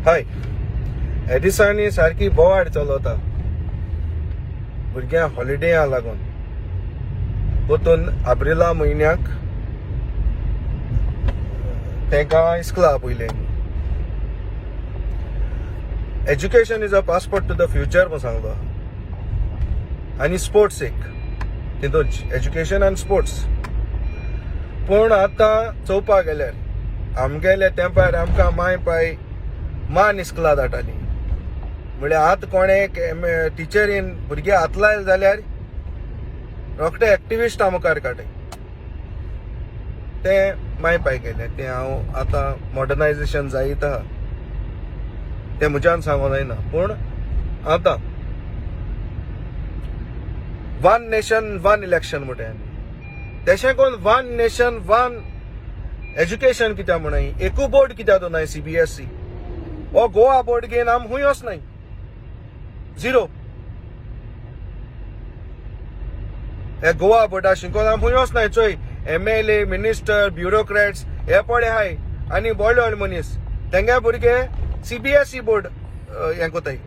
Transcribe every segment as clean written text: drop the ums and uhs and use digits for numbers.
हय हे दिसांनी सारकी बोवाड चलता भुरग्यांक हॉलिडेया लागून पोतून एप्रिला म्हयन्याक तांकां इस्कुला आपयले. Education is a passport to the future म्हणून सांगलो आनी स्पोर्ट्स एक तितूंच एज्युकेशन आनी स्पोर्ट्स. पूण आतां चोवपाक गेल्यार आमगेल्या तेंपार आमकां माय पाय मान इस्कुला धाडटाली. म्हळ्यार आतां कोणे टिचरीन भुरगे हात लायले जाल्यार रोखडे एक्टिविस्टा मुखार काडटाय. ते माय पाय केले ते हांव आतां मॉडर्नायजेशन जायत आहा ते म्हज्यान सांगूं जायना. पूण आतां वन नेशन वन इलेक्शन म्हणटाय तशें करून वन नेशन वन एज्युकेशन कित्याक म्हणाय. एकू बोर्ड कित्याक दोनाय CBSE हो गोवा बोर्ड घेवन आम खूंय वचनाय. झिरो हे गोवा बोर्डा शिकोवन आम खूंय वचनाय. चोय MLA मिनिस्टर ब्युरोक्रेट्स हे पडे आहाय आनी व्हडले व्हडले मनीस तेंगे भुरगे CBSE बोर्ड हें कोताय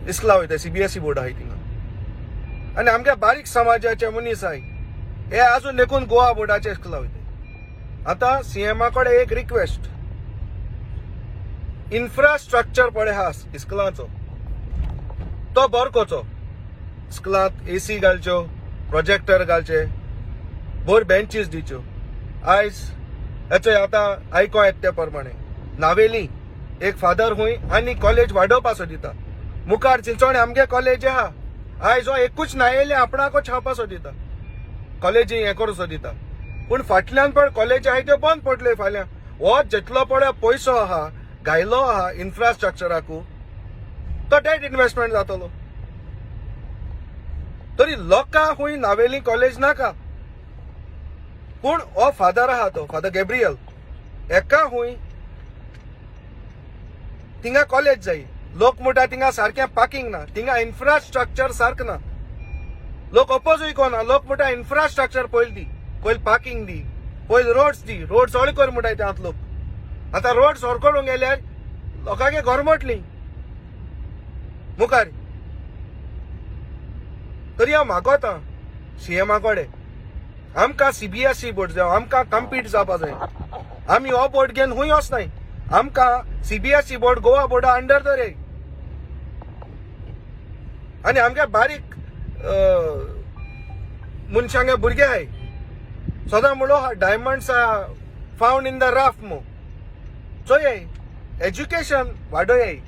इस्कुला वयताय. CBSE बोर्ड आहाय थिंगा आनी आमगे बारीक समाजाचे मनीस आहाय हे आजून देखून गोवा बोर्डाचे इस्कुला वयताय. आतां CMA कडेन एक रिक्वेस्ट इन्फ्रास्ट्रक्चर पडे आहा इस्कुलाचो तो बरो करचो. इस्कुलांत AC घालच्यो प्रोजेक्टर घालचे बोर बेंचीस दिच्यो. आयज हेचो आतां आयको येता ते प्रमाणे नावेली एक फादर खूंय आनी कॉलेज वाडोवपाचो दिता. मुखार चिंचोणे आमगे कॉलेज आहा आयज हो एकूच नायेले आपणाको छावपाचो दिता कॉलेजी हें करूचो दिता. पूण फाटल्यान पळय कॉलेज आहाय त्यो बंद पडल्यो फाल्यां. हो जितलो पळय पयसो आहा घायलो आहा इन्फ्रास्ट्रक्चराकू तो डेट इन्व्हेस्टमेंट जातलो. तरी लोकां खूंय नावेली कॉलेज नाका. पूण हो फादर आहा तो फादर गॅब्रियल एका खूंय थिंगा कॉलेज जाय. लोक म्हणटा थिंगा सारकें पार्किंग ना थिंगा इन्फ्रास्ट्रक्चर सारकें ना. लोक अपोजूय कोना. लोक म्हणटा इन्फ्रास्ट्रक्चर पयलीं दी पयलीं पार्किंग दी पयलीं रोड्स दी रोड्स हळी कर म्हणटाय ते आतां लोक. आतां रोड्स हरकडूंक गेल्यार लोकांगे घर मोटलीं मुखार. तरी हांव मागोता CMA कडेन आमकां CBSE बोर्ड जाय. आमकां कम्पीट जावपा जाय. आमी हो बोर्ड घेवन खूंय वचनाय. आमकां CBSE बोर्ड गोवा बोर्डा अंडर दवरे आनी आमगे बारीक मनशांगे भुरगे आहाय सदां म्हणलो diamonds found in the rough मो. चोय एज्युकेशन वाडोय.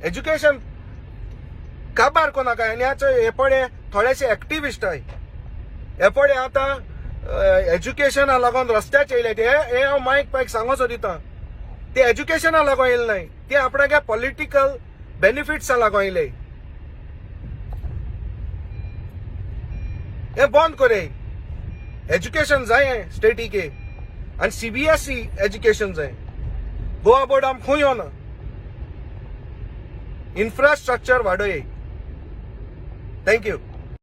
एज्युकेशन काबार कोनाका. आनी हे पळय थोडेशे एक्टिविस्ट आहाय हे पळय आतां एज्युकेशना लागून रस्त्याचेर येयले ते हे हांव मायक पायक सांगोचो दिता. ते एज्युकेशना लागून येयले नाय ते आपणागे पॉलिटिकल बेनिफिट्सा लागून येयले. हे बंद करे. एज्युकेशन जाय स्टेटीके आनी CBSE एज्युकेशन जाय. गोवा बोर्ड आम खूंय येना. इन्फ्रास्ट्रक्चर वाडोय. थँक्यू.